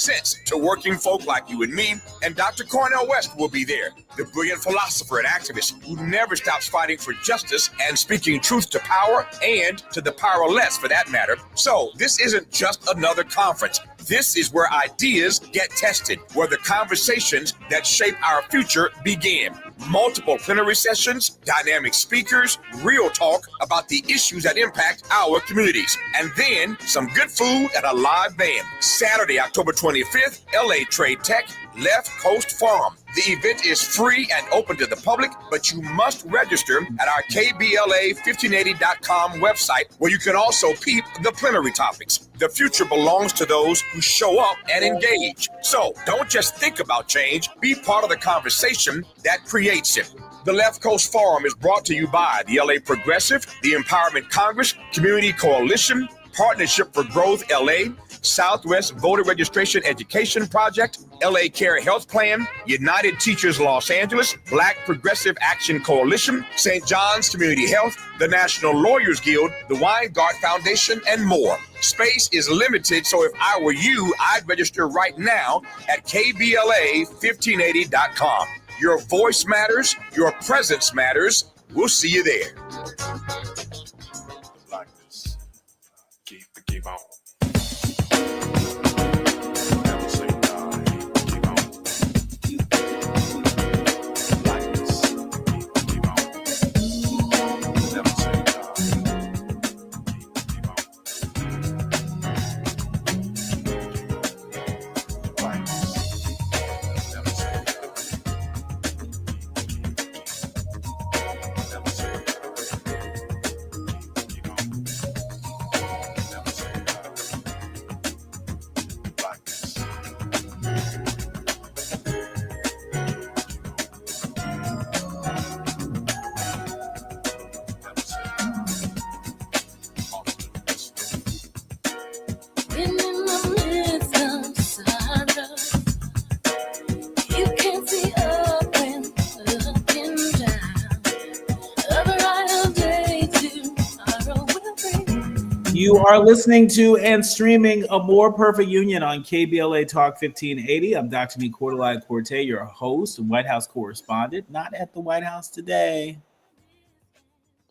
sense to working folk like you and me, and Dr. Cornel West will be there, the brilliant philosopher and activist who never stops fighting for justice and speaking truth to power and to the powerless for that matter. So this isn't just another conference. This is where ideas get tested, where the conversations that shape our future begin. Multiple plenary sessions, dynamic speakers, real talk about the issues that impact our communities, and then some good food and a live band. Saturday, October 25th, LA Trade Tech, Left Coast Forum. The event is free and open to the public, but you must register at our KBLA1580.com website, where you can also peep the plenary topics. The future belongs to those who show up and engage. So don't just think about change, be part of the conversation that creates it. The Left Coast Forum is brought to you by the LA Progressive, the Empowerment Congress, Community Coalition, Partnership for Growth LA, Southwest Voter Registration Education Project, LA Care Health Plan, United Teachers Los Angeles, Black Progressive Action Coalition, St. John's Community Health, the National Lawyers Guild, the Weingart Foundation, and more. Space is limited, so if I were you, I'd register right now at KBLA1580.com. Your voice matters, your presence matters. We'll see you there. Like this. Keep on. Never say die. Keep on. Like this. Keep on. Never say die. Keep on. Like this. Never say die. Never say die. Keep on. Never say die. Like this. Never say die. All the this. In the midst of sorrow, you can see up when looking down. A brighter day tomorrow will bring. You are listening to and streaming A More Perfect Union on KBLA Talk 1580. I'm Dr. Nii-Quartelai Quartey, your host and White House correspondent. Not at the White House today.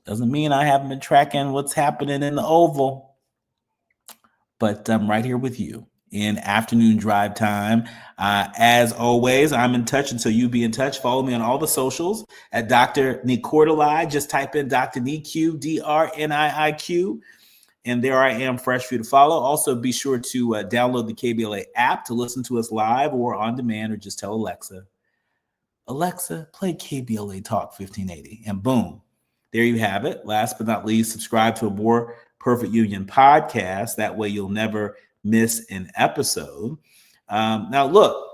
Doesn't mean I haven't been tracking what's happening in the Oval. But I'm right here with you in afternoon drive time. As always, I'm in touch, and so you be in touch. Follow me on all the socials at Dr. Nii-Quartelai. Just type in Dr. Nii-Q, DRNIIQ. And there I am, fresh for you to follow. Also, be sure to download the KBLA app to listen to us live or on demand, or just tell Alexa, play KBLA Talk 1580. And boom, there you have it. Last but not least, subscribe to A More Perfect Union podcast. That way you'll never miss an episode. Now, look,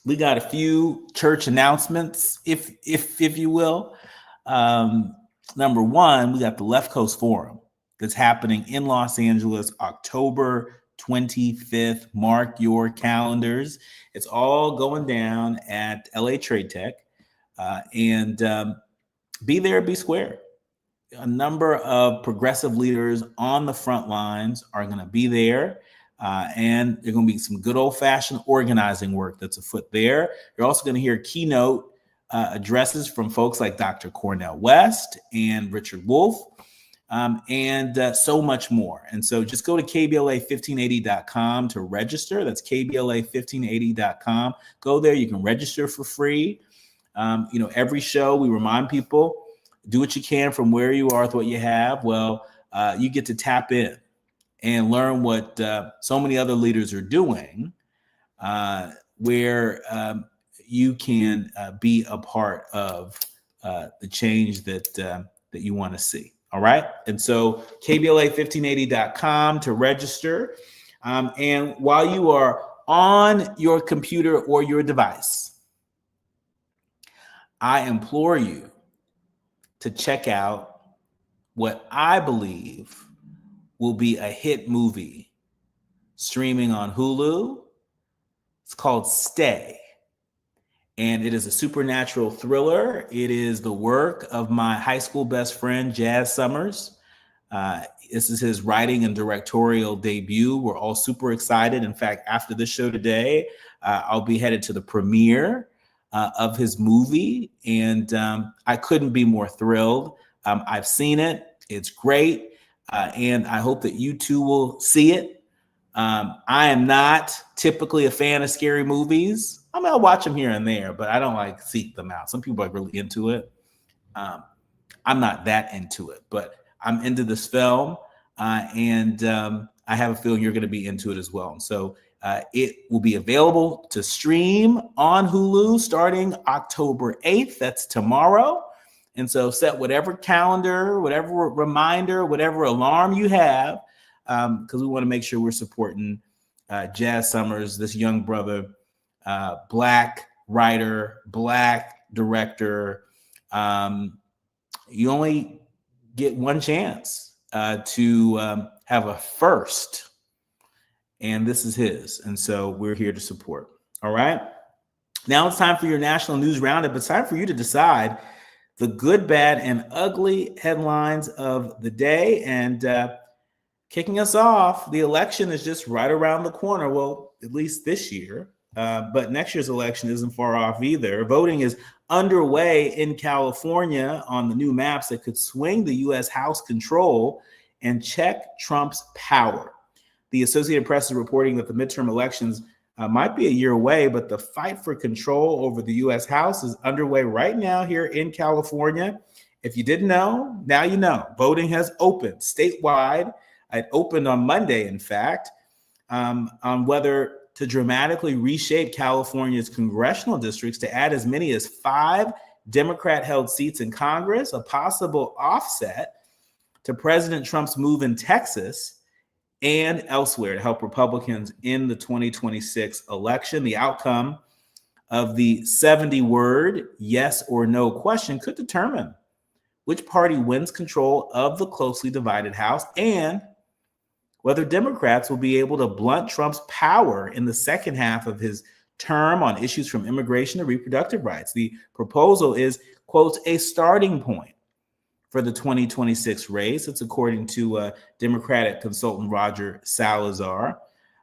we got a few church announcements, if you will. Number one, we got the Left Coast Forum that's happening in Los Angeles, October 25th. Mark your calendars. It's all going down at LA Trade Tech. And be there, be square. A number of progressive leaders on the front lines are going to be there. And there's going to be some good old-fashioned organizing work that's afoot there. You're also going to hear keynote addresses from folks like Dr. Cornel West and Richard Wolff. And so much more. And so just go to KBLA1580.com to register. That's KBLA1580.com. Go there. You can register for free. Every show we remind people, do what you can from where you are with what you have. Well, you get to tap in and learn what so many other leaders are doing, where you can be a part of the change that you want to see. All right. And so KBLA1580.com to register. And while you are on your computer or your device, I implore you to check out what I believe will be a hit movie streaming on Hulu. It's called Stay. And it is a supernatural thriller. It is the work of my high school best friend, Jazz Summers. This is his writing and directorial debut. We're all super excited. In fact, after this show today, I'll be headed to the premiere of his movie, and I couldn't be more thrilled. I've seen it. It's great, and I hope that you too will see it. I am not typically a fan of scary movies. I mean, I'll watch them here and there, but I don't like seek them out. Some people are really into it. I'm not that into it, but I'm into this film, and I have a feeling you're going to be into it as well. And so it will be available to stream on Hulu starting October 8th. That's tomorrow. And so set whatever calendar, whatever reminder, whatever alarm you have, because we want to make sure we're supporting Jazz Summers, this young brother, Black writer, Black director. You only get one chance to have a first, and this is his. And so we're here to support. All right. Now it's time for your national news roundup. It's time for you to decide the good, bad, and ugly headlines of the day. And kicking us off, the election is just right around the corner. Well, at least this year, but next year's election isn't far off either. Voting is underway in California on the new maps that could swing the U.S. House control and check Trump's power. The Associated Press is reporting that the midterm elections might be a year away, but the fight for control over the U.S. House is underway right now here in California. If you didn't know, now you know. Voting has opened statewide. It opened on Monday, in fact, on whether to dramatically reshape California's congressional districts to add as many as 5 Democrat-held seats in Congress, a possible offset to President Trump's move in Texas and elsewhere to help Republicans in the 2026 election. The outcome of the 70-word yes or no question could determine which party wins control of the closely divided House and whether Democrats will be able to blunt Trump's power in the second half of his term on issues from immigration to reproductive rights. The proposal is, quote, a starting point for the 2026 race. It's according to Democratic consultant Roger Salazar.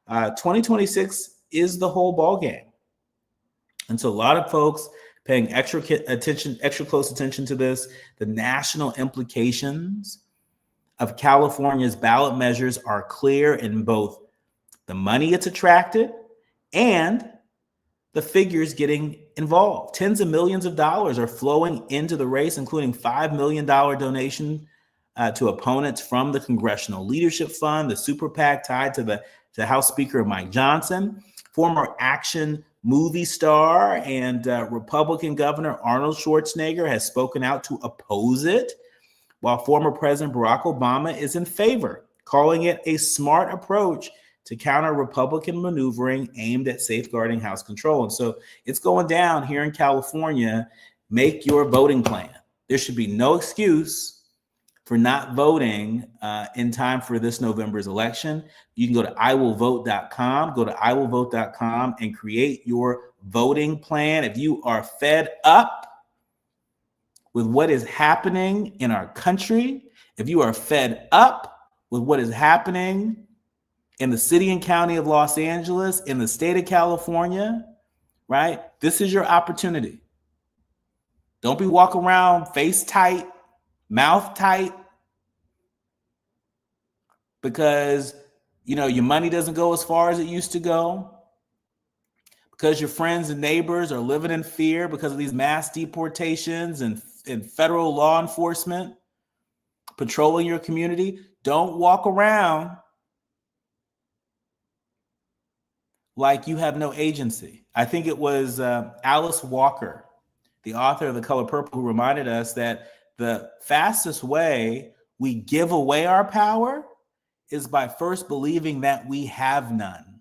2026 is the whole ballgame. And so a lot of folks paying extra close attention to this. The national implications of California's ballot measures are clear in both the money it's attracted and the figures getting involved. Tens of millions of dollars are flowing into the race, including $5 million donation to opponents from the Congressional Leadership Fund, the super PAC tied to House Speaker Mike Johnson, former action movie star and Republican Governor Arnold Schwarzenegger has spoken out to oppose it, while former President Barack Obama is in favor, calling it a smart approach to counter Republican maneuvering aimed at safeguarding House control. And so it's going down here in California. Make your voting plan. There should be no excuse for not voting in time for this November's election. You can go to iwillvote.com, and create your voting plan. If you are fed up with what is happening in our country, if you are fed up with what is happening in the city and county of Los Angeles, in the state of California, right? This is your opportunity. Don't be walking around face tight, mouth tight, because your money doesn't go as far as it used to go, because your friends and neighbors are living in fear because of these mass deportations and federal law enforcement patrolling your community. Don't walk around like you have no agency. I think it was Alice Walker, the author of The Color Purple, who reminded us that the fastest way we give away our power is by first believing that we have none.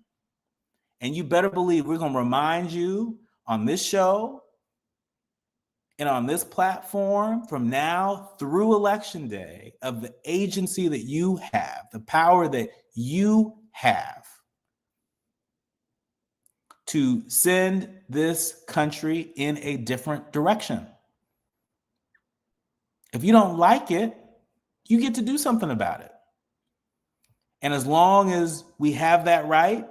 And you better believe we're going to remind you on this show and on this platform from now through Election Day of the agency that you have, the power that you have to send this country in a different direction. If you don't like it, you get to do something about it. And as long as we have that right,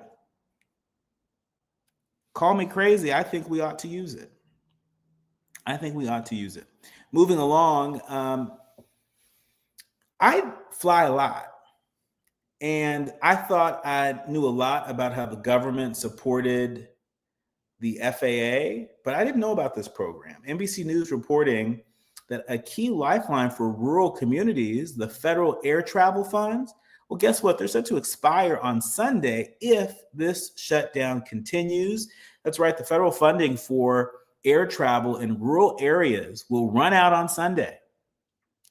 call me crazy, I think we ought to use it. Moving along, I fly a lot. And I thought I knew a lot about how the government supported the FAA, but I didn't know about this program. NBC News reporting that a key lifeline for rural communities, the federal air travel funds, well, guess what? They're set to expire on Sunday if this shutdown continues. That's right. The federal funding for air travel in rural areas will run out on Sunday.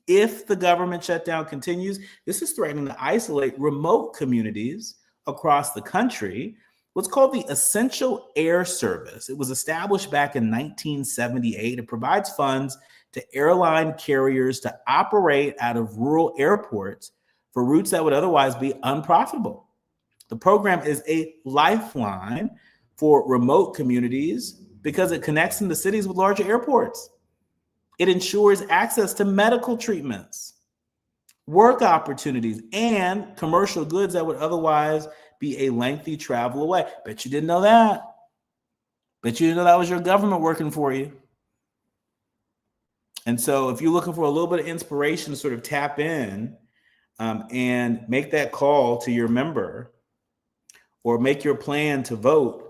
If the government shutdown continues, this is threatening to isolate remote communities across the country. What's called the Essential Air Service. It was established back in 1978. It provides funds to airline carriers to operate out of rural airports for routes that would otherwise be unprofitable. The program is a lifeline for remote communities because it connects them to cities with larger airports. It ensures access to medical treatments, work opportunities, and commercial goods that would otherwise be a lengthy travel away. Bet you didn't know that. Bet you didn't know that was your government working for you. And so if you're looking for a little bit of inspiration to sort of tap in and make that call to your member or make your plan to vote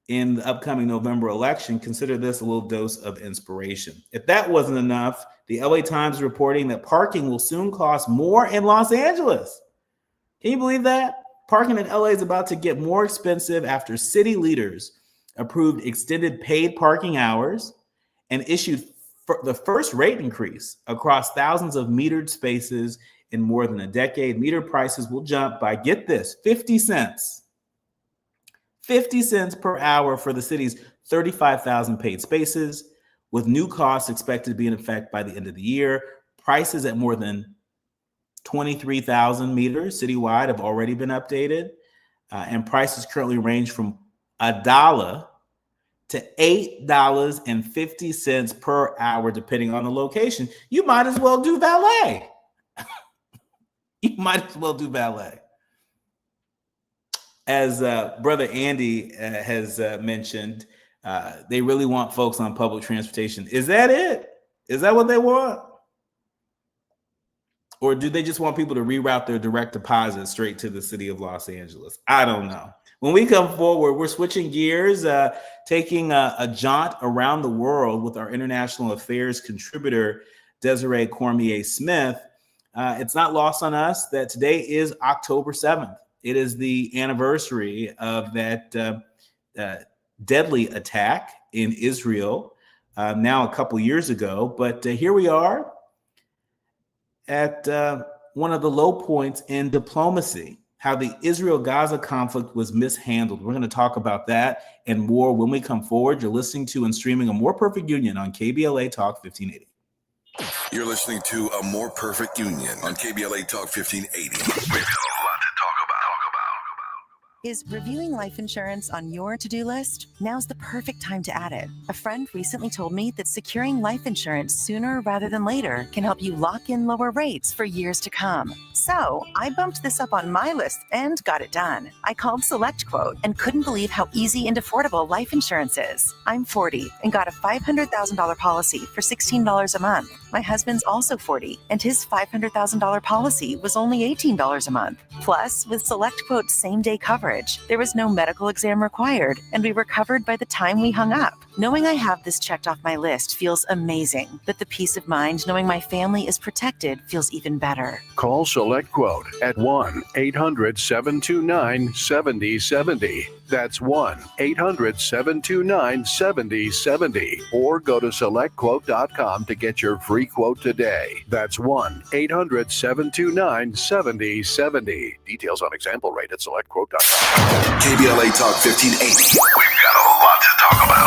in the upcoming November election, consider this a little dose of inspiration. If that wasn't enough, the LA Times is reporting that parking will soon cost more in Los Angeles. Can you believe that? Parking in LA is about to get more expensive after city leaders approved extended paid parking hours and issued the first rate increase across thousands of metered spaces in more than a decade. Meter prices will jump by, get this, 50 cents. 50 cents per hour for the city's 35,000 paid spaces, with new costs expected to be in effect by the end of the year. Prices at more than 23,000 meters citywide have already been updated, and prices currently range from $1 to $8.50 per hour, depending on the location. You might as well do valet. As Brother Andy has mentioned, they really want folks on public transportation. Is that it? Is that what they want? Or do they just want people to reroute their direct deposit straight to the city of Los Angeles? I don't know. When we come forward, we're switching gears, taking a jaunt around the world with our international affairs contributor, Desiree Cormier-Smith. It's not lost on us that today is October 7th. It is the anniversary of that deadly attack in Israel now a couple years ago. But here we are at one of the low points in diplomacy, how the Israel-Gaza conflict was mishandled. We're going to talk about that and more when we come forward. You're listening to and streaming A More Perfect Union on KBLA Talk 1580. You're listening to A More Perfect Union on KBLA Talk 1580. We've got a lot to talk about. Is reviewing life insurance on your to-do list? Now's the perfect time to add it. A friend recently told me that securing life insurance sooner rather than later can help you lock in lower rates for years to come. So I bumped this up on my list and got it done. I called SelectQuote and couldn't believe how easy and affordable life insurance is. I'm 40 and got a $500,000 policy for $16 a month. My husband's also 40 and his $500,000 policy was only $18 a month. Plus, with SelectQuote's same-day coverage, there was no medical exam required, and we were covered by the time we hung up. Knowing I have this checked off my list feels amazing, but the peace of mind knowing my family is protected feels even better. Call SelectQuote at 1-800-729-7070. That's 1-800-729-7070. Or go to SelectQuote.com to get your free quote today. That's 1-800-729-7070. Details on example rate at SelectQuote.com. KBLA Talk 1580. We've got a lot to talk about.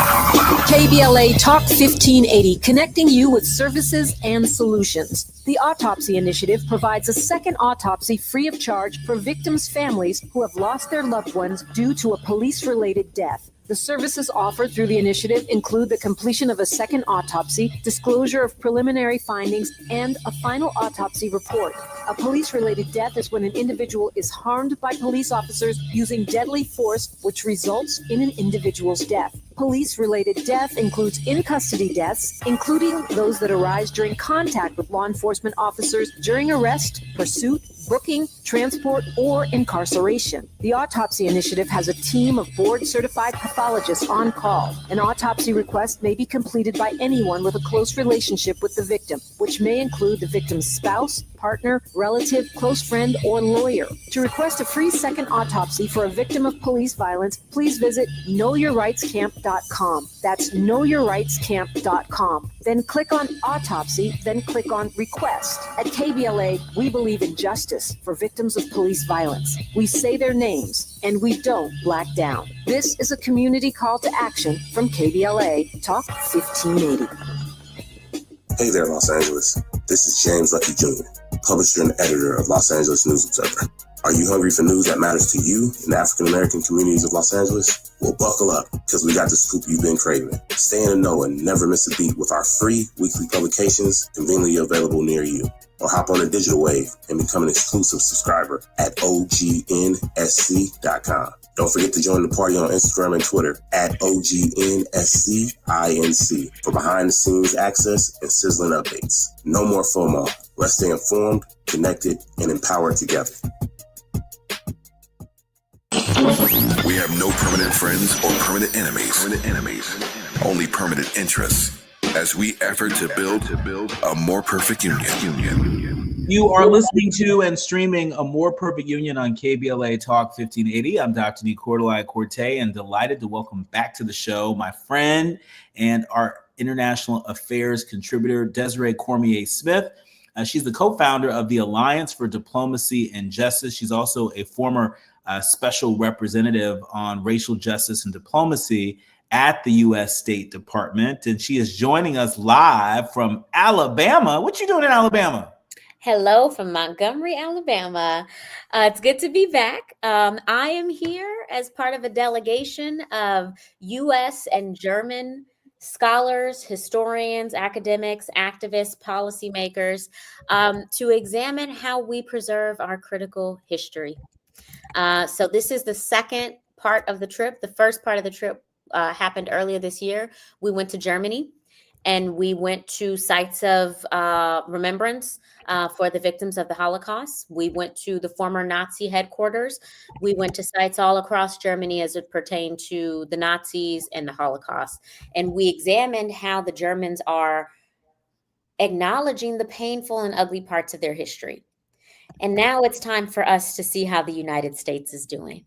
KBLA Talk 1580, connecting you with services and solutions. The Autopsy Initiative provides a second autopsy free of charge for victims' families who have lost their loved ones due to a police-related death. The services offered through the initiative include the completion of a second autopsy, disclosure of preliminary findings, and a final autopsy report. A police-related death is when an individual is harmed by police officers using deadly force, which results in an individual's death. Police-related death includes in-custody deaths, including those that arise during contact with law enforcement officers during arrest, pursuit, booking, transport, or incarceration. The Autopsy Initiative has a team of board-certified pathologists on call. An autopsy request may be completed by anyone with a close relationship with the victim, which may include the victim's spouse, partner, relative, close friend, or lawyer. To request a free second autopsy for a victim of police violence, please visit knowyourrightscamp.com. That's knowyourrightscamp.com. Then click on Autopsy, then click on Request. At KBLA, we believe in justice for victims of police violence. We say their names, and we don't black down. This is a community call to action from KBLA Talk 1580. Hey there, Los Angeles. This is James Lucky Jr., publisher and editor of Los Angeles News Observer. Are you hungry for news that matters to you in the African-American communities of Los Angeles? Well, buckle up, because we got the scoop you've been craving. Stay in the know and never miss a beat with our free weekly publications conveniently available near you. Or hop on the digital wave and become an exclusive subscriber at OGNSC.com. Don't forget to join the party on Instagram and Twitter at OGNSCINC for behind-the-scenes access and sizzling updates. No more FOMO. Let's stay informed, connected, and empowered together. We have no permanent friends or permanent enemies. Only permanent interests as we effort to build a more perfect union. You are listening to and streaming A More Perfect Union on KBLA Talk 1580. I'm Dr. Nii-Quartelai Quartey, and delighted to welcome back to the show my friend and our international affairs contributor, Desiree Cormier-Smith. She's the co-founder of the Alliance for Diplomacy and Justice. She's also a former special representative on racial justice and diplomacy at the U.S. State Department, and she is joining us live from Alabama. What you doing in Alabama? Hello from Montgomery, Alabama. It's good to be back. I am here as part of a delegation of U.S. and German scholars, historians, academics, activists, policymakers to examine how we preserve our critical history. So this is the second part of the trip. The first part of the trip happened earlier this year. We went to Germany and we went to sites of remembrance for the victims of the Holocaust. We went to the former Nazi headquarters. We went to sites all across Germany as it pertained to the Nazis and the Holocaust. And we examined how the Germans are acknowledging the painful and ugly parts of their history. And now it's time for us to see how the United States is doing.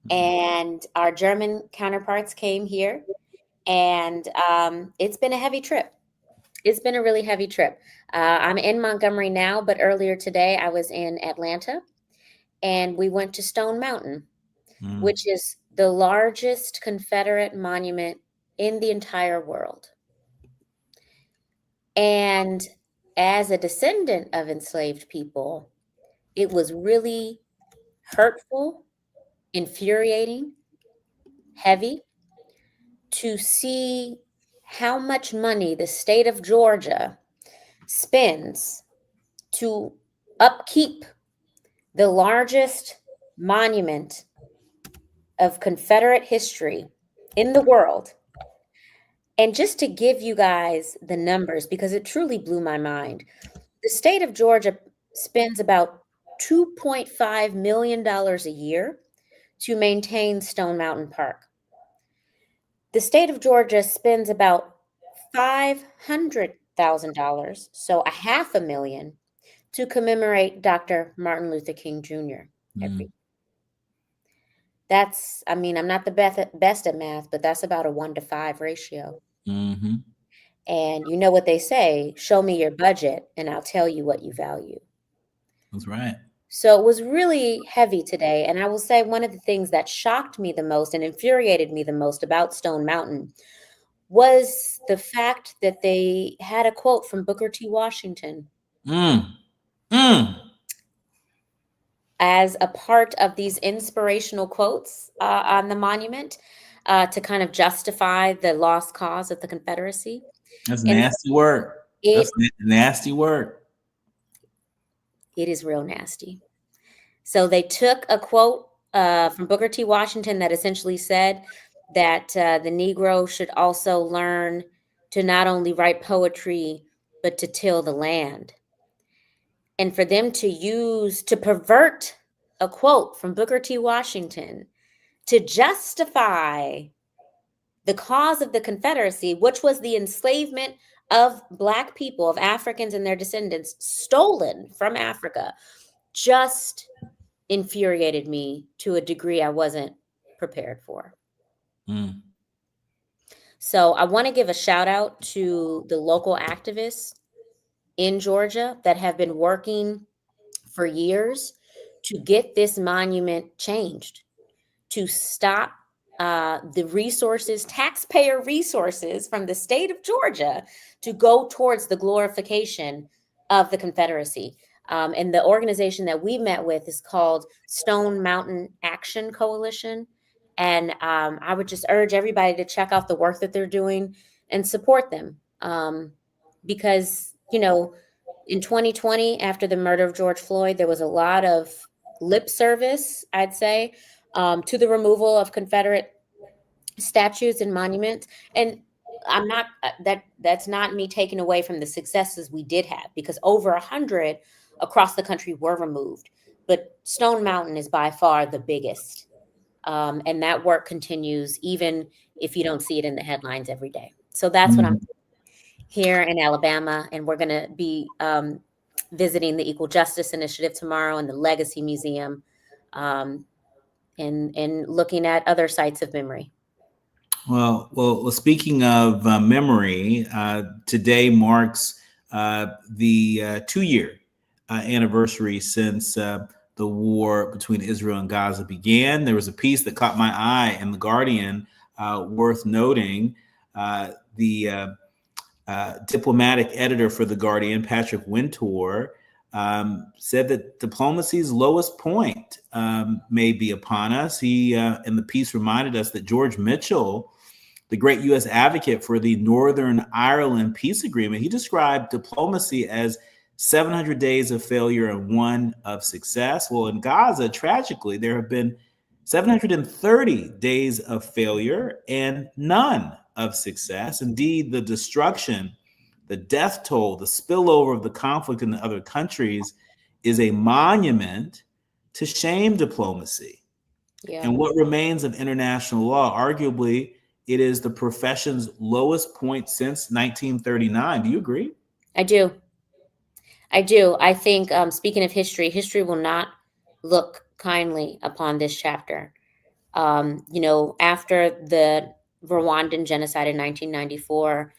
And our German counterparts came here, and it's been a heavy trip. It's been a really heavy trip. I'm in Montgomery now, but earlier today I was in Atlanta, and we went to Stone Mountain, which is the largest Confederate monument in the entire world. And as a descendant of enslaved people, it was really hurtful, infuriating, heavy to see how much money the state of Georgia spends to upkeep the largest monument of Confederate history in the world. And just to give you guys the numbers, because it truly blew my mind, the state of Georgia spends about $2.5 million a year to maintain Stone Mountain Park. The state of Georgia spends about $500,000, so $500,000, to commemorate Dr. Martin Luther King Jr. That's, I mean, I'm not the best at math, but that's about a 1-to-5 ratio. Mm-hmm. And you know what they say, show me your budget and I'll tell you what you value. That's right. So it was really heavy today. And I will say one of the things that shocked me the most and infuriated me the most about Stone Mountain was the fact that they had a quote from Booker T. Washington. Mm. Mm. As a part of these inspirational quotes on the monument to kind of justify the lost cause of the Confederacy. That's And nasty word. it, That's nasty word. it is real nasty. So they took a quote from Booker T. Washington that essentially said that the Negro should also learn to not only write poetry, but to till the land. And for them to pervert a quote from Booker T. Washington to justify the cause of the Confederacy, which was the enslavement of Black people, of Africans and their descendants stolen from Africa, just infuriated me to a degree I wasn't prepared for. Mm. So I want to give a shout out to the local activists in Georgia that have been working for years to get this monument changed, to stop the resources, taxpayer resources from the state of Georgia to go towards the glorification of the Confederacy. And the organization that we met with is called Stone Mountain Action Coalition. And I would just urge everybody to check out the work that they're doing and support them. Because, you know, in 2020, after the murder of George Floyd, there was a lot of lip service, I'd say, to the removal of Confederate statues and monuments. And I'm not that's not me taking away from the successes we did have, because over 100 across the country were removed. But Stone Mountain is by far the biggest. And that work continues even if you don't see it in the headlines every day. So that's what I'm doing here in Alabama. And we're going to be visiting the Equal Justice Initiative tomorrow and the Legacy Museum, and looking at other sites of memory. Well. Speaking of memory, today marks the 2-year anniversary since the war between Israel and Gaza began. There was a piece that caught my eye in The Guardian, worth noting. The diplomatic editor for The Guardian, Patrick Wintour, said that diplomacy's lowest point may be upon us. He, in the piece, reminded us that George Mitchell, the great U.S. advocate for the Northern Ireland peace agreement, he described diplomacy as 700 days of failure and 1 of success. Well, in Gaza, tragically, there have been 730 days of failure and none of success. Indeed, the destruction, the death toll, the spillover of the conflict in the other countries is a monument to shame diplomacy. Yeah. And what remains of international law, arguably, it is the profession's lowest point since 1939. Do you agree? I do. I think, speaking of history, history will not look kindly upon this chapter. After the Rwandan genocide in 1994,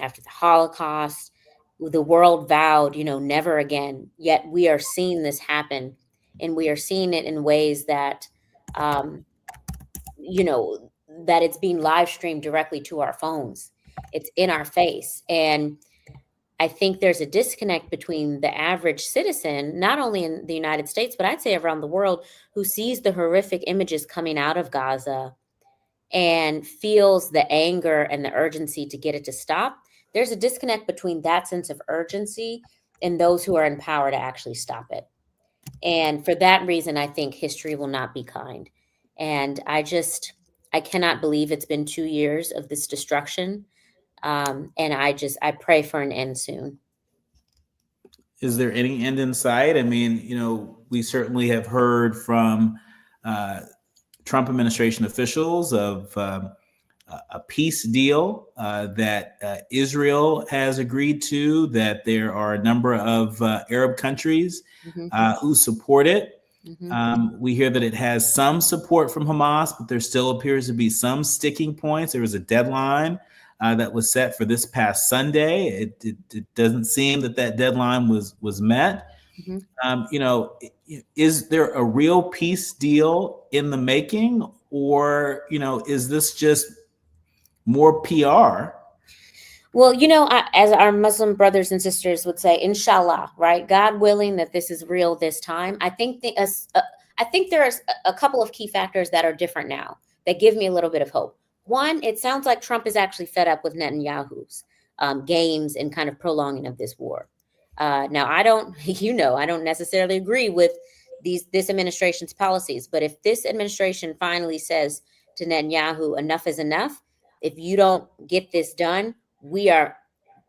after the Holocaust, the world vowed, never again. Yet we are seeing this happen, and we are seeing it in ways that, that it's being live streamed directly to our phones. It's in our face. And I think there's a disconnect between the average citizen, not only in the United States, but I'd say around the world, who sees the horrific images coming out of Gaza and feels the anger and the urgency to get it to stop. There's a disconnect between that sense of urgency and those who are in power to actually stop it. And for that reason, I think history will not be kind. And I cannot believe it's been 2 years of this destruction. And I pray for an end soon. Is there any end in sight? I mean, we certainly have heard from Trump administration officials of a peace deal that Israel has agreed to, that there are a number of Arab countries who support it. We hear that it has some support from Hamas, but there still appears to be some sticking points. There was a deadline that was set for this past Sunday. It doesn't seem that deadline was met. Is there a real peace deal in the making, or is this just more PR? Well, as our Muslim brothers and sisters would say, inshallah, right? God willing that this is real this time. I think there's a couple of key factors that are different now that give me a little bit of hope. One, it sounds like Trump is actually fed up with Netanyahu's games and kind of prolonging of this war. Now, I don't necessarily agree with this administration's policies, but if this administration finally says to Netanyahu, enough is enough, if you don't get this done, we are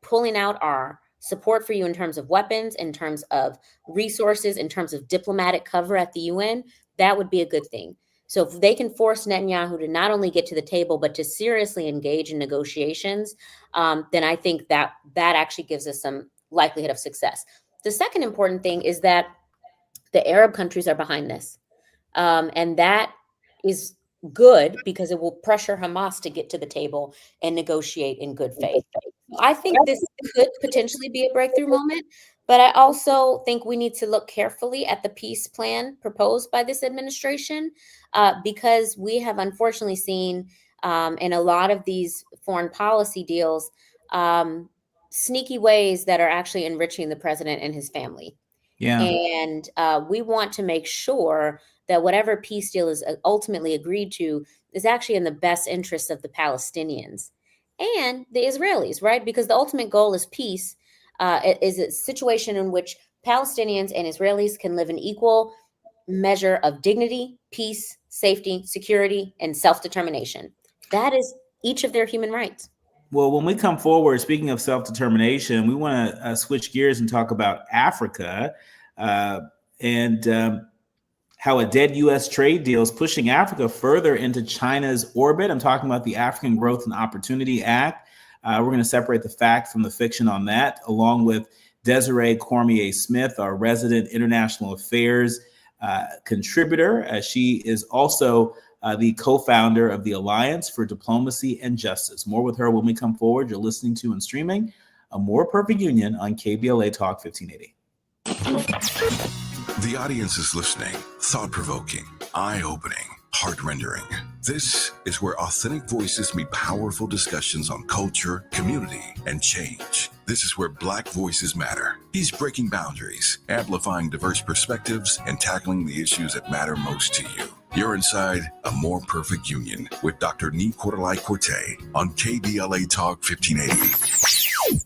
pulling out our support for you in terms of weapons, in terms of resources, in terms of diplomatic cover at the UN, that would be a good thing. So if they can force Netanyahu to not only get to the table, but to seriously engage in negotiations, then I think that actually gives us some likelihood of success. The second important thing is that the Arab countries are behind this. And that is good because it will pressure Hamas to get to the table and negotiate in good faith. I think this could potentially be a breakthrough moment, but I also think we need to look carefully at the peace plan proposed by this administration because we have unfortunately seen in a lot of these foreign policy deals sneaky ways that are actually enriching the president and his family. Yeah. And we want to make sure that whatever peace deal is ultimately agreed to is actually in the best interest of the Palestinians and the Israelis, right? Because the ultimate goal is peace, is a situation in which Palestinians and Israelis can live in equal measure of dignity, peace, safety, security, and self-determination. That is each of their human rights. Well, when we come forward, speaking of self-determination, we want to switch gears and talk about Africa and how a dead U.S. trade deal is pushing Africa further into China's orbit. I'm talking about the African Growth and Opportunity Act. We're going to separate the fact from the fiction on that, along with Desiree Cormier-Smith, our resident international affairs contributor. She is also the co-founder of the Alliance for Diplomacy and Justice. More with her when we come forward. You're listening to and streaming A More Perfect Union on KBLA Talk 1580. The audience is listening, thought-provoking, eye-opening, heart-rendering. This is where authentic voices meet powerful discussions on culture, community, and change. This is where Black voices matter. He's breaking boundaries, amplifying diverse perspectives, and tackling the issues that matter most to you. You're inside A More Perfect Union with Dr. Nii-Quartelai Quartey on KBLA Talk 1580.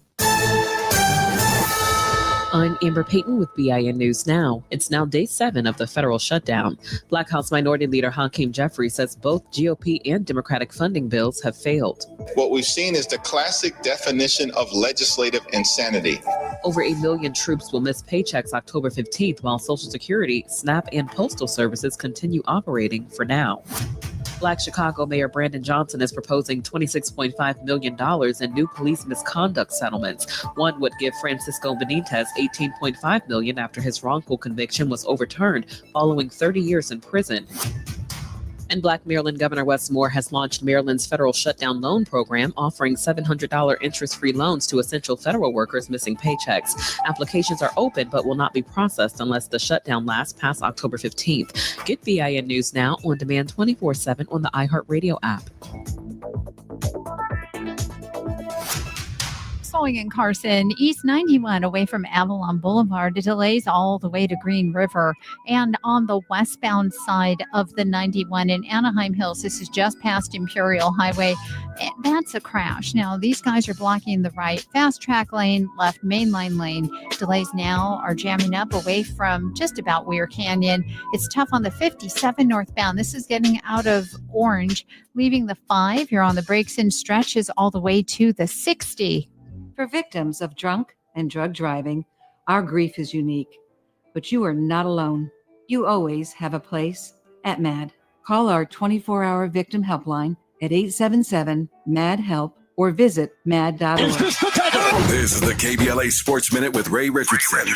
I'm Amber Payton with BIN News Now. It's now day 7 of the federal shutdown. Black House Minority Leader Hakeem Jeffrey says both GOP and Democratic funding bills have failed. What we've seen is the classic definition of legislative insanity. Over 1 million troops will miss paychecks October 15th, while Social Security, SNAP, and Postal Services continue operating for now. Black Chicago Mayor Brandon Johnson is proposing $26.5 million in new police misconduct settlements. One would give Francisco Benitez $18.5 million after his wrongful conviction was overturned following 30 years in prison. And Black Maryland Governor Wes Moore has launched Maryland's federal shutdown loan program, offering $700 interest-free loans to essential federal workers missing paychecks. Applications are open but will not be processed unless the shutdown lasts past October 15th. Get BIN News Now on demand 24/7 on the iHeartRadio app. Slowing in Carson, East 91 away from Avalon Boulevard, delays all the way to Green River. And on the westbound side of the 91 in Anaheim Hills, this is just past Imperial Highway. That's a crash. Now, these guys are blocking the right fast track lane, left mainline lane. Delays now are jamming up away from just about Weir Canyon. It's tough on the 57 northbound. This is getting out of Orange, leaving the 5. You're on the breaks-in stretches all the way to the 60. For victims of drunk and drug driving, our grief is unique, but you are not alone. You always have a place at MAD. Call our 24-hour victim helpline at 877-MAD-HELP or visit mad.org. This is the KBLA Sports Minute with Ray Richardson.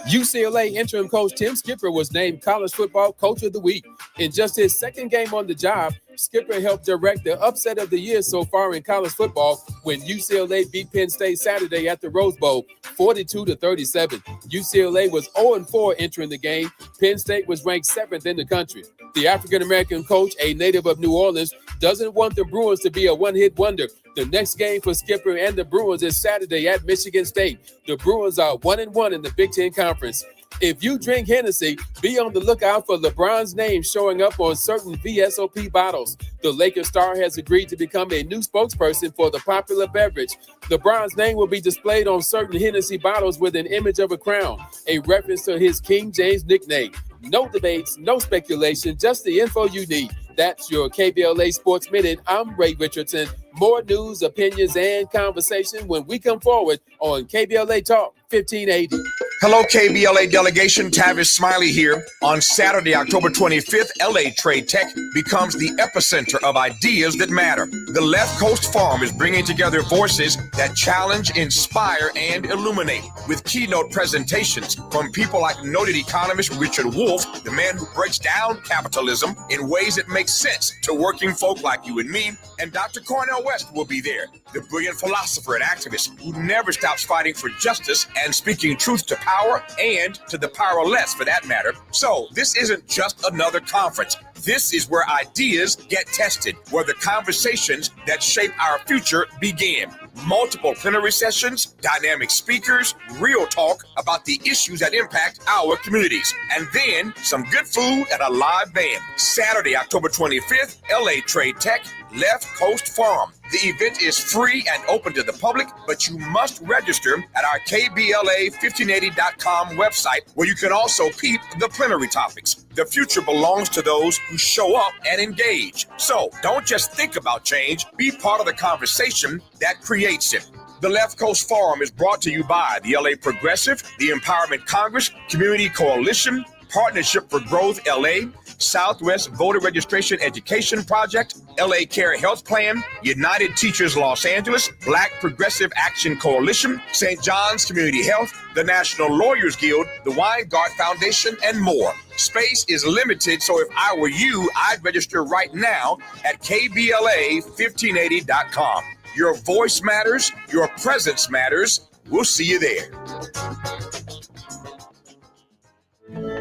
UCLA interim coach Tim Skipper was named College Football Coach of the Week. In just his second game on the job, Skipper helped direct the upset of the year so far in college football when UCLA beat Penn State Saturday at the Rose Bowl, 42-37. UCLA was 0-4 entering the game. Penn State was ranked 7th in the country. The African-American coach, a native of New Orleans, doesn't want the Bruins to be a one-hit wonder. The next game for Skipper and the Bruins is Saturday at Michigan State. The Bruins are 1-1 in the Big Ten Conference. If you drink Hennessy, be on the lookout for LeBron's name showing up on certain VSOP bottles. The Lakers star has agreed to become a new spokesperson for the popular beverage. LeBron's name will be displayed on certain Hennessy bottles with an image of a crown, a reference to his King James nickname. No debates, no speculation, just the info you need. That's your KBLA Sports Minute. I'm Ray Richardson. More news, opinions, and conversation when we come forward on KBLA Talk 1580. Hello, KBLA delegation. Tavis Smiley here. On Saturday, October 25th, LA Trade Tech becomes the epicenter of ideas that matter. The Left Coast Forum is bringing together voices that challenge, inspire, and illuminate with keynote presentations from people like noted economist Richard Wolff, the man who breaks down capitalism in ways that make sense to working folk like you and me, and Dr. Cornel West will be there, the brilliant philosopher and activist who never stops fighting for justice and speaking truth to power and to the powerless for that matter. So this isn't just another conference. This is where ideas get tested, where the conversations that shape our future begin. Multiple plenary sessions, dynamic speakers, real talk about the issues that impact our communities, and then some good food and a live band. Saturday, October 25th, LA Trade Tech, Left Coast Forum. The event is free and open to the public, but you must register at our KBLA1580.com website, where you can also peep the plenary topics. The future belongs to those who show up and engage. So don't just think about change, be part of the conversation that creates it. The Left Coast Forum is brought to you by the LA Progressive, the Empowerment Congress, Community Coalition, Partnership for Growth LA, Southwest Voter Registration Education Project, LA Care Health Plan, United Teachers Los Angeles, Black Progressive Action Coalition, St. John's Community Health, the National Lawyers Guild, the Weingart Foundation, and more. Space is limited, so if I were you, I'd register right now at KBLA1580.com. Your voice matters, your presence matters. We'll see you there.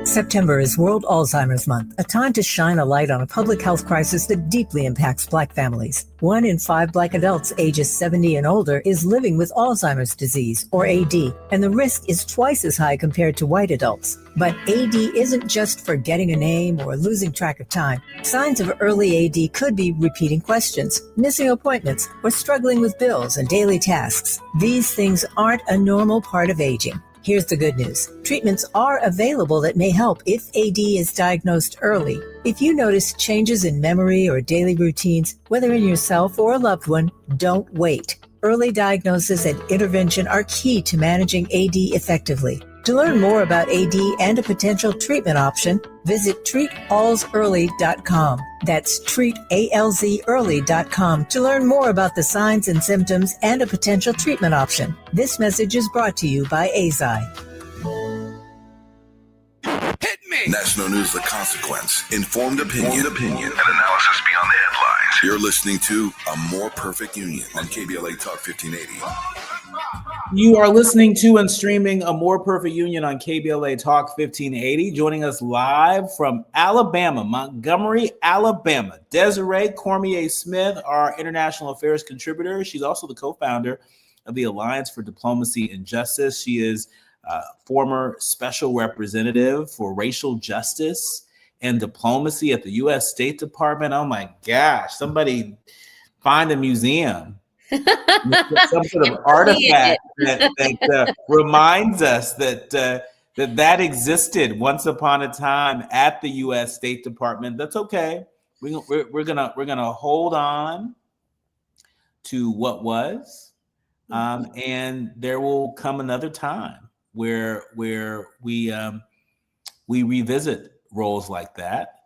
September is World Alzheimer's Month, a time to shine a light on a public health crisis that deeply impacts Black families. 1 in 5 Black adults ages 70 and older is living with Alzheimer's disease, or AD, and the risk is twice as high compared to white adults. But AD isn't just forgetting a name or losing track of time. Signs of early AD could be repeating questions, missing appointments, or struggling with bills and daily tasks. These things aren't a normal part of aging. Here's the good news. Treatments are available that may help if AD is diagnosed early. If you notice changes in memory or daily routines, whether in yourself or a loved one, don't wait. Early diagnosis and intervention are key to managing AD effectively. To learn more about AD and a potential treatment option, visit treatalsearly.com. That's treatalzearly.com to learn more about the signs and symptoms and a potential treatment option. This message is brought to you by AZI. National News The Consequence. Informed opinion and analysis beyond the headlines. You're listening to A More Perfect Union on KBLA Talk 1580. You are listening to and streaming A More Perfect Union on KBLA Talk 1580. Joining us live from Alabama, Montgomery, Alabama, Desiree Cormier-Smith, our international affairs contributor. She's also the co-founder of the Alliance for Diplomacy and Justice. She is former special representative for racial justice and diplomacy at the U.S. State Department. Oh my gosh, somebody find a museum. Some sort of artifact that reminds us that existed once upon a time at the U.S. State Department. That's okay. We're gonna hold on to what was, and there will come another time where we revisit roles like that.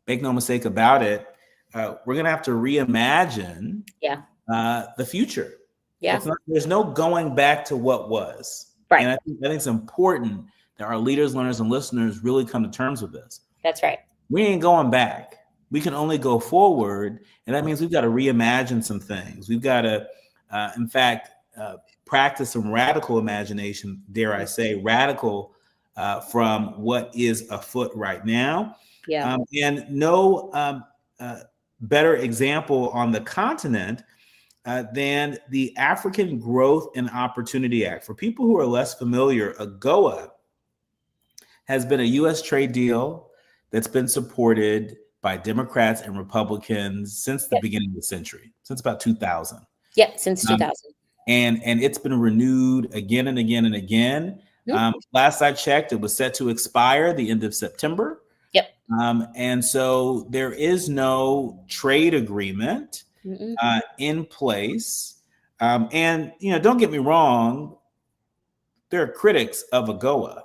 Make no mistake about it. We're gonna have to reimagine. The future. There's no going back to what was. Right. And I think it's important that our leaders, learners, and listeners really come to terms with this. That's right. We ain't going back. We can only go forward. And that means we've got to reimagine some things. We've got to, in fact, practice some radical imagination, dare I say, radical from what is afoot right now. Yeah. And no better example on the continent than the African Growth and Opportunity Act. For people who are less familiar, AGOA has been a U.S. trade deal that's been supported by Democrats and Republicans since the beginning of the century, since about 2000. Yep, since 2000. And it's been renewed again and again and again. Last I checked, it was set to expire the end of September. Yep. And so there is no trade agreement in place. And, you know, don't get me wrong, there are critics of AGOA.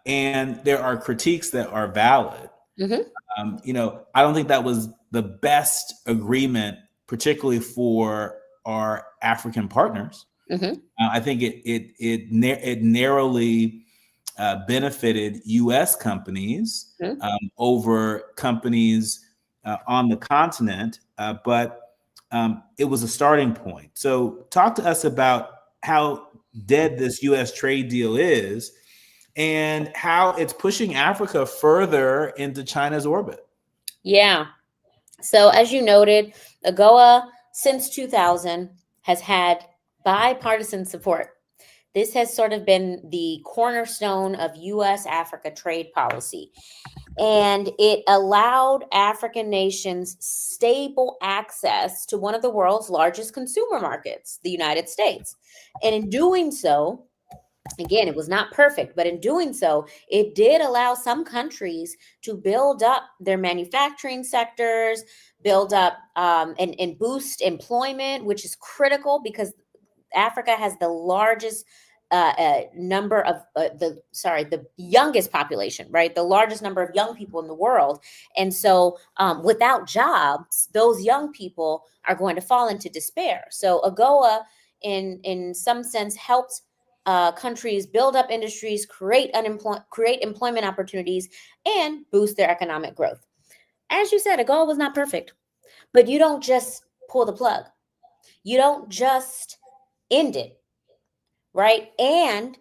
And there are critiques that are valid. You know, I don't think that was the best agreement, particularly for our African partners. I think it narrowly benefited U.S. companies over companies on the continent, but it was a starting point. So talk to us about how dead this U.S. trade deal is and how it's pushing Africa further into China's orbit. Yeah. So as you noted, AGOA since 2000 has had bipartisan support. This has sort of been the cornerstone of U.S. Africa trade policy. And it allowed African nations stable access to one of the world's largest consumer markets, the United States. And in doing so, again, it was not perfect, but in doing so, it did allow some countries to build up their manufacturing sectors, build up and boost employment, which is critical because Africa has the largest number of the youngest population, right? The largest number of young people in the world. And so without jobs, those young people are going to fall into despair. So AGOA in some sense helped countries build up industries, create employment opportunities, and boost their economic growth. As you said, AGOA was not perfect, but you don't just pull the plug. You don't just end it, right? And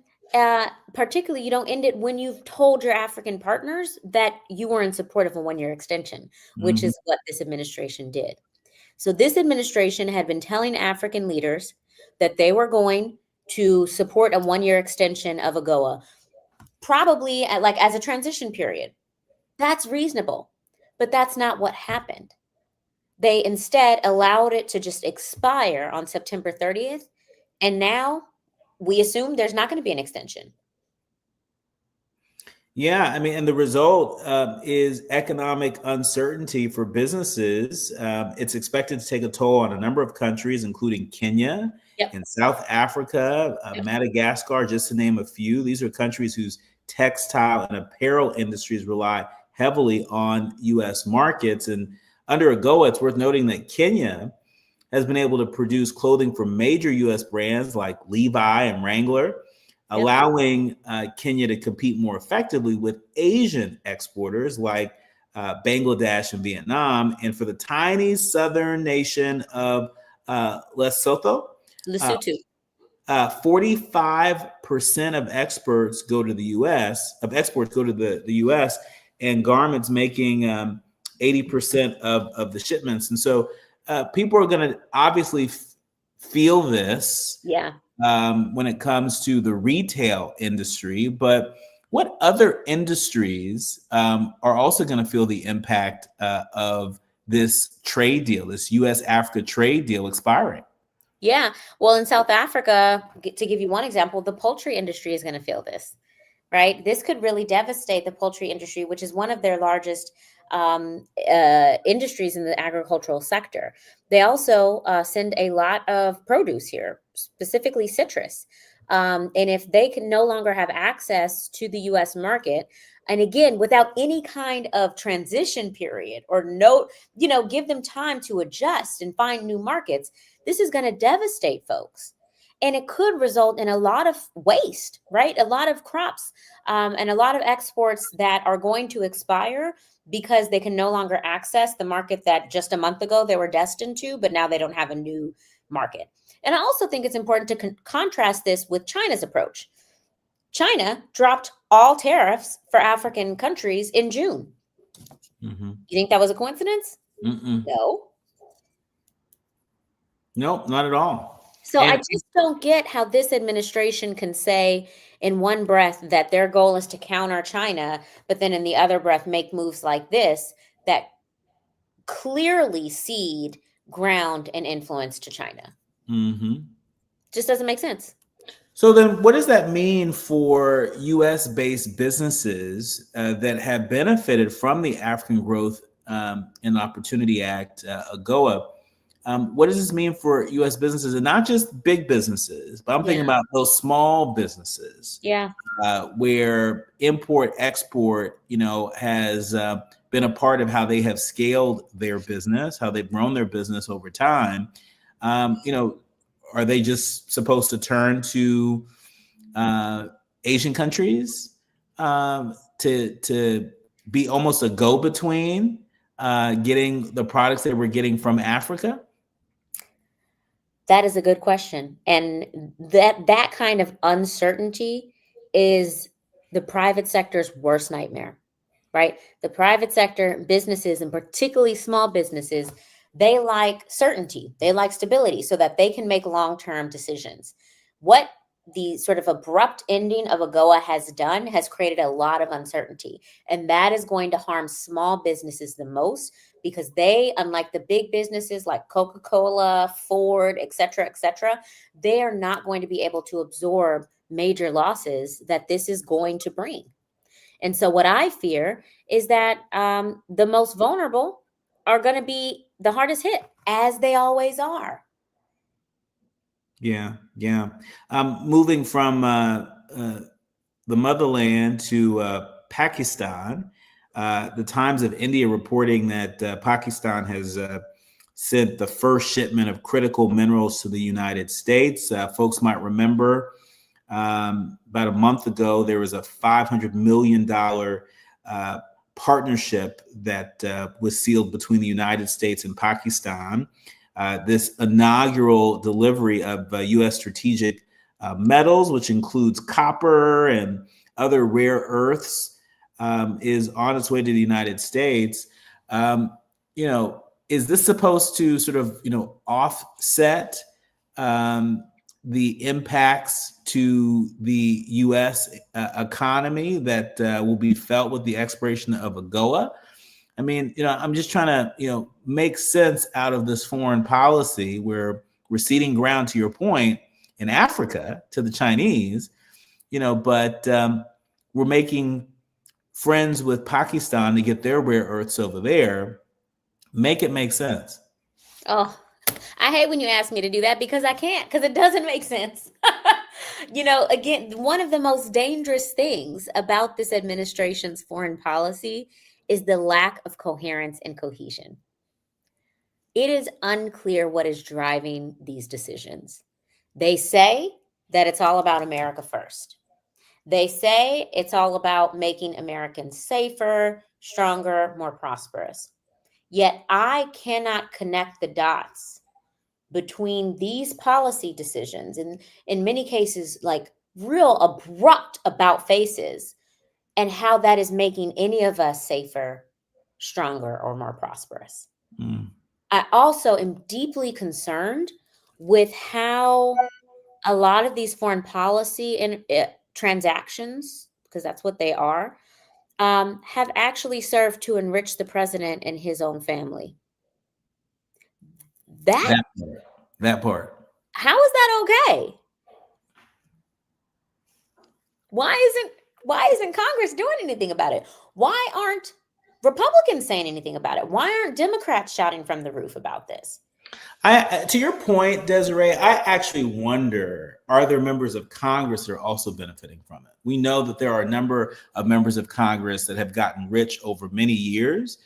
particularly, you don't end it when you've told your African partners that you were in support of a one-year extension, which is what this administration did. So this administration had been telling African leaders that they were going to support a one-year extension of AGOA, probably as a transition period. That's reasonable, but that's not what happened. They instead allowed it to just expire on September 30th, and now we assume there's not going to be an extension. Yeah, I mean, and the result is economic uncertainty for businesses. It's expected to take a toll on a number of countries, including Kenya and South Africa, Madagascar, just to name a few. These are countries whose textile and apparel industries rely heavily on U.S. markets. And under AGOA, it's worth noting that Kenya has been able to produce clothing for major U.S. brands like Levi and Wrangler, allowing Kenya to compete more effectively with Asian exporters like Bangladesh and Vietnam. And for the tiny southern nation of Lesotho, 45% of exports go to the U.S. the U.S. and garments making 80% of the shipments. And so people are going to obviously feel this. Yeah. When it comes to the retail industry, but what other industries are also going to feel the impact of this trade deal, this U.S.-Africa trade deal expiring? Yeah, well, in South Africa, to give you one example, the poultry industry is going to feel this, right? This could really devastate the poultry industry, which is one of their largest industries in the agricultural sector. They also send a lot of produce here, specifically citrus. And if they can no longer have access to the U.S. market, and again, without any kind of transition period or give them time to adjust and find new markets, this is going to devastate folks. And it could result in a lot of waste, right? A lot of crops and a lot of exports that are going to expire because they can no longer access the market that just a month ago they were destined to, but now they don't have a new market. And I also think it's important to contrast this with China's approach. China dropped all tariffs for African countries in June. Mm-hmm. You think that was a coincidence? Mm-mm. No. Nope, not at all. So I just don't get how this administration can say in one breath that their goal is to counter China, but then in the other breath make moves like this that clearly cede ground and influence to China. Mm-hmm. Just doesn't make sense. So then what does that mean for U.S.-based businesses that have benefited from the African Growth and Opportunity Act, AGOA? What does this mean for U.S. businesses, and not just big businesses, but I'm thinking about those small businesses, where import export, has been a part of how they have scaled their business, how they've grown their business over time. Are they just supposed to turn to Asian countries to be almost a go-between, getting the products that we're getting from Africa? That is a good question. And that kind of uncertainty is the private sector's worst nightmare, right? The private sector businesses, and particularly small businesses, they like certainty. They like stability so that they can make long-term decisions. What the sort of abrupt ending of AGOA has done has created a lot of uncertainty. And that is going to harm small businesses the most, because they, unlike the big businesses like Coca-Cola, Ford, et cetera, they are not going to be able to absorb major losses that this is going to bring. And so what I fear is that the most vulnerable are going to be the hardest hit, as they always are. Yeah. Moving from the motherland to Pakistan, the Times of India reporting that Pakistan has sent the first shipment of critical minerals to the United States. Folks might remember about a month ago, there was a $500 million partnership that was sealed between the United States and Pakistan. This inaugural delivery of U.S. strategic metals, which includes copper and other rare earths, is on its way to the United States. Is this supposed to sort of, offset the impacts to the U.S. Economy that will be felt with the expiration of AGOA? I mean, I'm just trying to, make sense out of this foreign policy where we're ceding ground, to your point, in Africa to the Chinese, but we're making friends with Pakistan to get their rare earths over there. Make it make sense. Oh, I hate when you ask me to do that, because I can't, because it doesn't make sense. Again, one of the most dangerous things about this administration's foreign policy is the lack of coherence and cohesion. It is unclear what is driving these decisions. They say that it's all about America first. They say it's all about making Americans safer, stronger, more prosperous. Yet I cannot connect the dots between these policy decisions, and in many cases, like real abrupt about faces, and how that is making any of us safer, stronger, or more prosperous. I also am deeply concerned with how a lot of these foreign policy and transactions, because that's what they are, have actually served to enrich the president and his own family. That part. How is that okay? Why isn't Congress doing anything about it? Why aren't Republicans saying anything about it? Why aren't Democrats shouting from the roof about this? To your point, Desiree, I actually wonder, are there members of Congress that are also benefiting from it? We know that there are a number of members of Congress that have gotten rich over many years,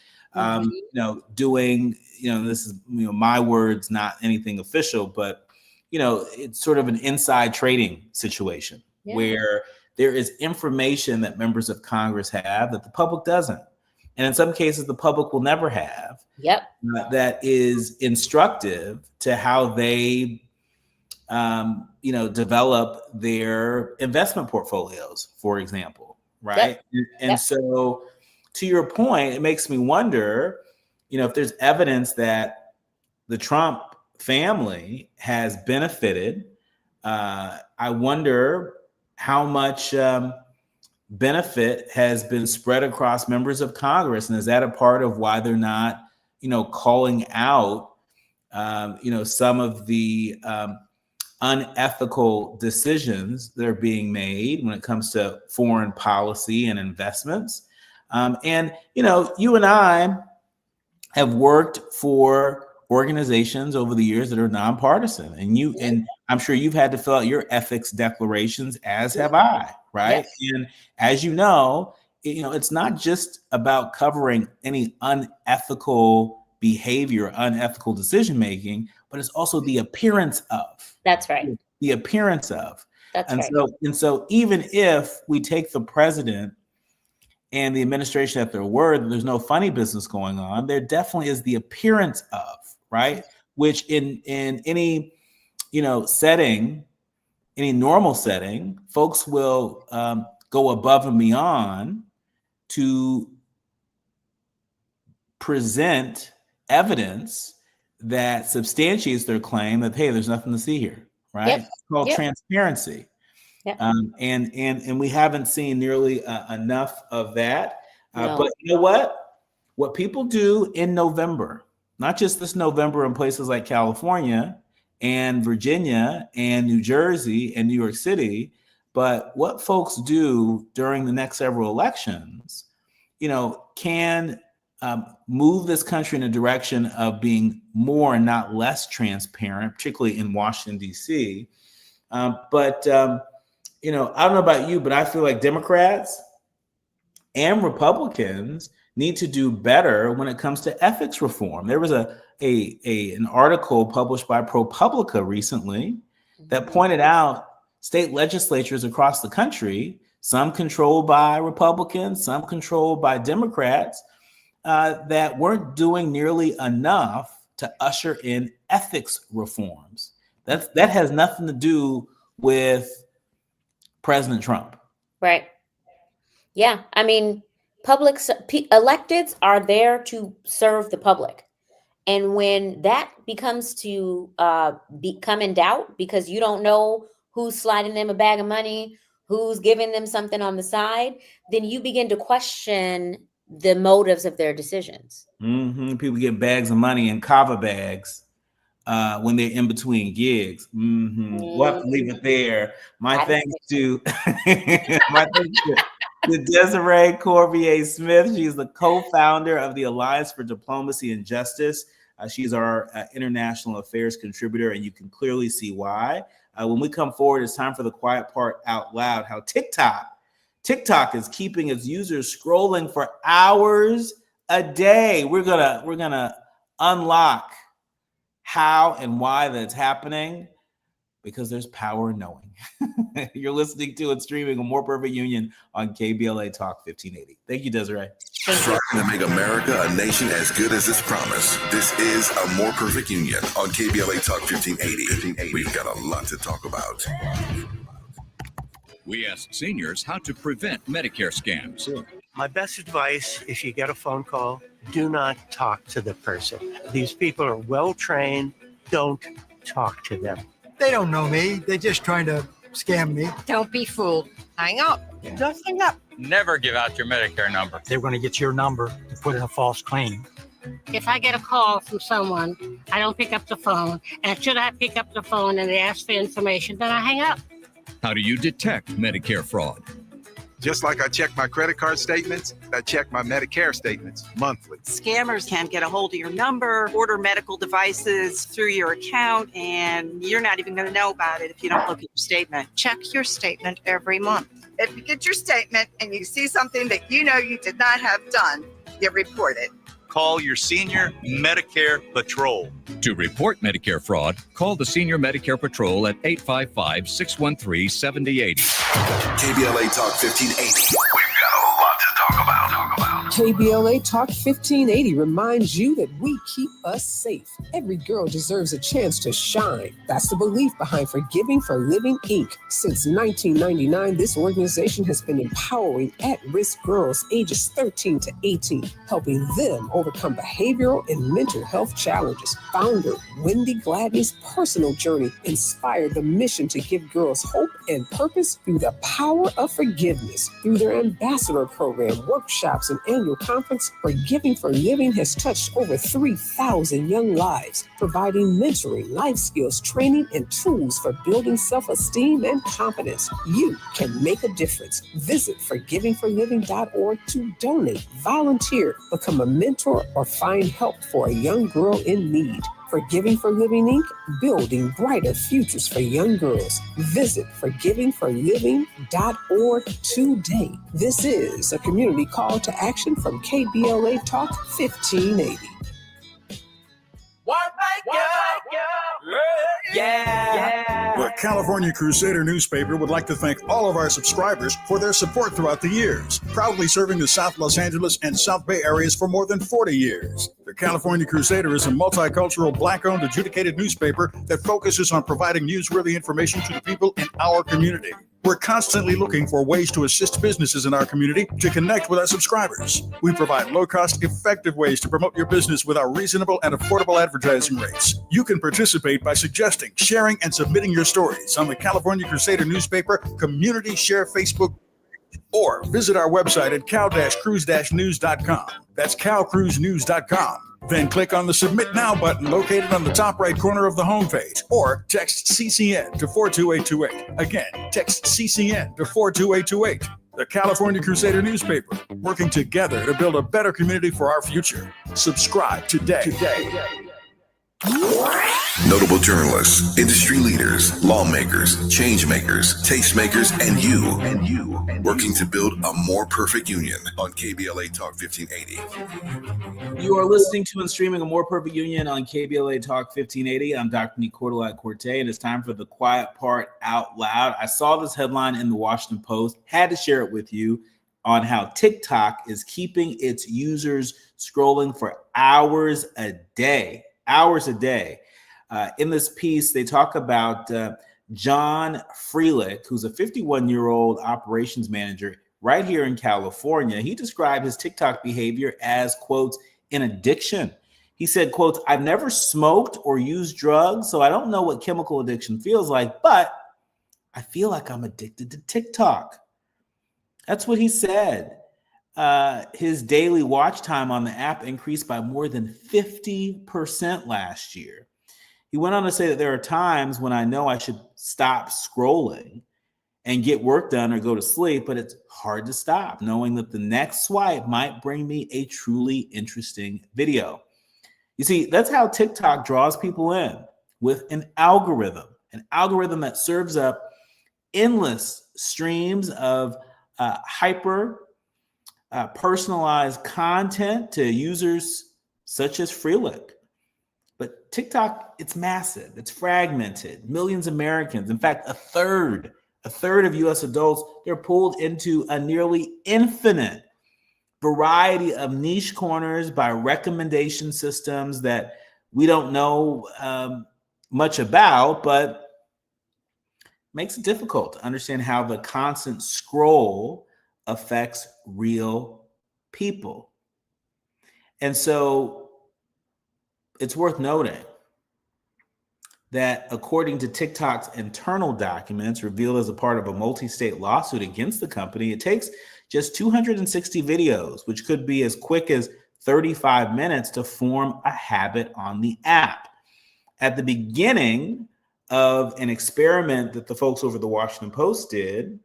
doing, this is, my words, not anything official, but, it's sort of an inside trading situation where there is information that members of Congress have that the public doesn't. And in some cases, the public will never have. Yep. That is instructive to how they develop their investment portfolios, for example, right? And so to your point, it makes me wonder, if there's evidence that the Trump family has benefited, I wonder how much benefit has been spread across members of Congress. And is that a part of why they're not, calling out, some of the unethical decisions that are being made when it comes to foreign policy and investments? And you and I have worked for organizations over the years that are nonpartisan, and I'm sure you've had to fill out your ethics declarations, as have I, right? Yes. And as you know, it's not just about covering any unethical behavior, unethical decision making, but it's also the appearance of. That's right. The appearance of. That's and right. So even if we take the president and the administration at their word, there's no funny business going on, there definitely is the appearance of, right? Which in any, setting, any normal setting, folks will go above and beyond to present evidence that substantiates their claim that, hey, there's nothing to see here, right? Yep. It's called transparency. Yep. And we haven't seen nearly enough of that. No. But you know what? What people do in November, not just this November in places like California and Virginia and New Jersey and New York City, but what folks do during the next several elections, can move this country in a direction of being more and not less transparent, particularly in Washington, D.C. But I don't know about you, but I feel like Democrats and Republicans need to do better when it comes to ethics reform. There was an article published by ProPublica recently that pointed out state legislatures across the country, some controlled by Republicans, some controlled by Democrats, that weren't doing nearly enough to usher in ethics reforms. That has nothing to do with President Trump. Right. Yeah. I mean, electeds are there to serve the public. And when that becomes to become in doubt because you don't know who's sliding them a bag of money, who's giving them something on the side, then you begin to question the motives of their decisions. Mm-hmm. People get bags of money in kava bags when they're in between gigs. Mm-hmm. We'll have to leave it there. My thanks to Desiree Corbier Smith. She's the co-founder of the Alliance for Diplomacy and Justice. She's our international affairs contributor, and you can clearly see why. When we come forward, it's time for the quiet part out loud. How TikTok is keeping its users scrolling for hours a day. We're gonna unlock how and why that's happening, because there's power in knowing. You're listening to and streaming A More Perfect Union on KBLA Talk 1580. Thank you, Desiree. Striving to make America a nation as good as its promise. This is A More Perfect Union on KBLA Talk 1580. We've got a lot to talk about. We ask seniors how to prevent Medicare scams. My best advice, if you get a phone call, do not talk to the person. These people are well trained. Don't talk to them. They don't know me. They're just trying to scam me. Don't be fooled. Hang up. Just hang up. Never give out your Medicare number. They're going to get your number to put in a false claim. If I get a call from someone, I don't pick up the phone. And should I pick up the phone and they ask for information, then I hang up. How do you detect Medicare fraud? Just like I check my credit card statements, I check my Medicare statements monthly. Scammers can get a hold of your number, order medical devices through your account, and you're not even going to know about it if you don't look at your statement. Check your statement every month. If you get your statement and you see something that you know you did not have done, you report it. Call your senior Medicare Patrol. To report Medicare fraud, call the Senior Medicare Patrol at 855-613-7080. KBLA Talk 1580. We've got a lot to talk about. KBLA Talk 1580 reminds you that we keep us safe. Every girl deserves a chance to shine. That's the belief behind Forgiving for Living, Inc. Since 1999, this organization has been empowering at-risk girls ages 13 to 18, helping them overcome behavioral and mental health challenges. Founder Wendy Gladney's personal journey inspired the mission to give girls hope and purpose through the power of forgiveness. Through their ambassador program, workshops, and annual conference, Forgiving for Living has touched over 3,000 young lives, providing mentoring, life skills, training, and tools for building self-esteem and confidence. You can make a difference. Visit forgivingforliving.org to donate, volunteer, become a mentor, or find help for a young girl in need. Forgiving for Living, Inc., building brighter futures for young girls. Visit forgivingforliving.org today. This is a community call to action from KBLA Talk 1580. The California Crusader newspaper would like to thank all of our subscribers for their support throughout the years, proudly serving the South Los Angeles and South Bay areas for more than 40 years. The California Crusader is a multicultural, Black-owned, adjudicated newspaper that focuses on providing newsworthy information to the people in our community. We're constantly looking for ways to assist businesses in our community to connect with our subscribers. We provide low-cost, effective ways to promote your business with our reasonable and affordable advertising rates. You can participate by suggesting, sharing, and submitting your stories on the California Crusader newspaper Community Share Facebook, or visit our website at cal-cruise-news.com. That's calcruisenews.com. Then click on the Submit Now button located on the top right corner of the homepage, or text CCN to 42828. Again, text CCN to 42828. The California Crusader newspaper, working together to build a better community for our future. Subscribe today. Notable journalists, industry leaders, lawmakers, change makers, tastemakers, and you, working to build a more perfect union on KBLA Talk 1580. You are listening to and streaming A More Perfect Union on KBLA Talk 1580. I'm Dr. Nii-Quartelai Quartey, and it's time for the quiet part out loud. I saw this headline in the Washington Post, had to share it with you, on how TikTok is keeping its users scrolling for hours a day. In this piece, they talk about John Freelick, who's a 51-year-old operations manager right here in California. He described his TikTok behavior as, quotes, an addiction. He said, quotes, I've never smoked or used drugs, so I don't know what chemical addiction feels like, but I feel like I'm addicted to TikTok. That's what he said. His daily watch time on the app increased by more than 50% last year. He went on to say that there are times when I know I should stop scrolling and get work done or go to sleep, but it's hard to stop, knowing that the next swipe might bring me a truly interesting video. You see, that's how TikTok draws people in, with an algorithm that serves up endless streams of hyper personalized content to users such as Freelick. But TikTok, it's massive, it's fragmented, millions of Americans, in fact, a third of US adults, they're pulled into a nearly infinite variety of niche corners by recommendation systems that we don't know much about, but makes it difficult to understand how the constant scroll affects real people. And so it's worth noting that according to TikTok's internal documents revealed as a part of a multi-state lawsuit against the company, it takes just 260 videos, which could be as quick as 35 minutes, to form a habit on the app. At the beginning of an experiment that the folks over the Washington Post did,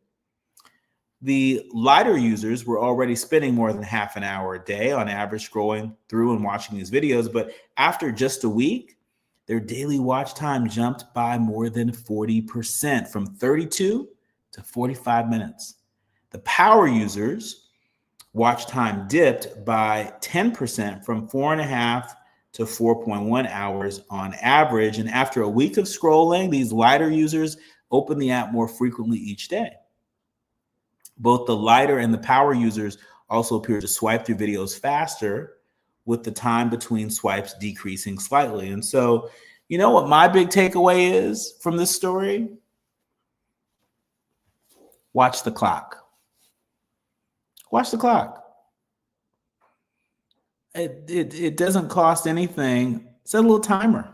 the lighter users were already spending more than half an hour a day on average scrolling through and watching these videos. But after just a week, their daily watch time jumped by more than 40%, from 32 to 45 minutes. The power users' watch time dipped by 10%, from 4.5 to 4.1 hours on average. And after a week of scrolling, these lighter users opened the app more frequently each day. Both the lighter and the power users also appear to swipe through videos faster, with the time between swipes decreasing slightly. And so, you know what my big takeaway is from this story? Watch the clock. Watch the clock. It doesn't cost anything. Set a little timer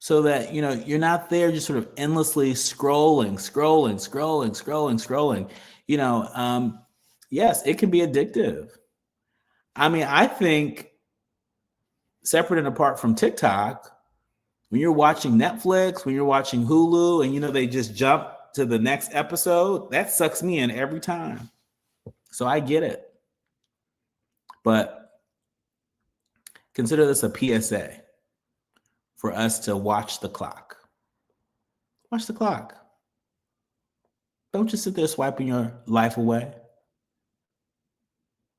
so that, you're not there just sort of endlessly scrolling. Yes, it can be addictive. I mean, I think separate and apart from TikTok, when you're watching Netflix, when you're watching Hulu, and they just jump to the next episode, that sucks me in every time. So I get it. But consider this a PSA for us to watch the clock. Watch the clock. Don't just sit there swiping your life away.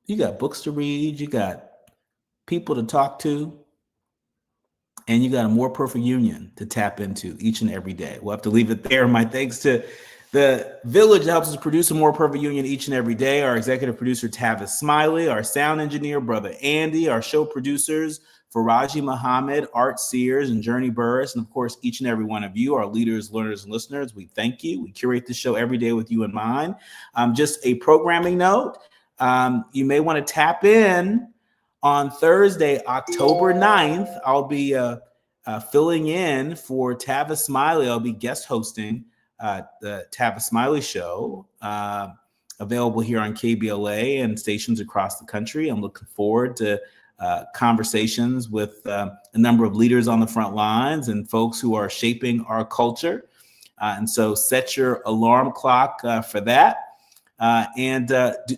You got books to read, you got people to talk to, and you got a more perfect union to tap into each and every day. We'll have to leave it there. My thanks to the village that helps us produce a more perfect union each and every day. Our executive producer, Tavis Smiley, our sound engineer, Brother Andy, our show producers, Faraji Muhammad, Art Sears, and Journey Burris, and of course, each and every one of you, our leaders, learners, and listeners. We thank you. We curate the show every day with you in mind. Just a programming note, you may want to tap in on Thursday, October 9th. I'll be filling in for Tavis Smiley. I'll be guest hosting the Tavis Smiley Show, available here on KBLA and stations across the country. I'm looking forward to conversations with a number of leaders on the front lines and folks who are shaping our culture. And so set your alarm clock for that. And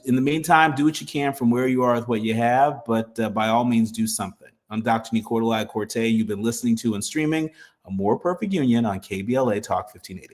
in the meantime, do what you can from where you are with what you have, but by all means, do something. I'm Dr. Nii-Quartelai Quartey. You've been listening to and streaming A More Perfect Union on KBLA Talk 1580.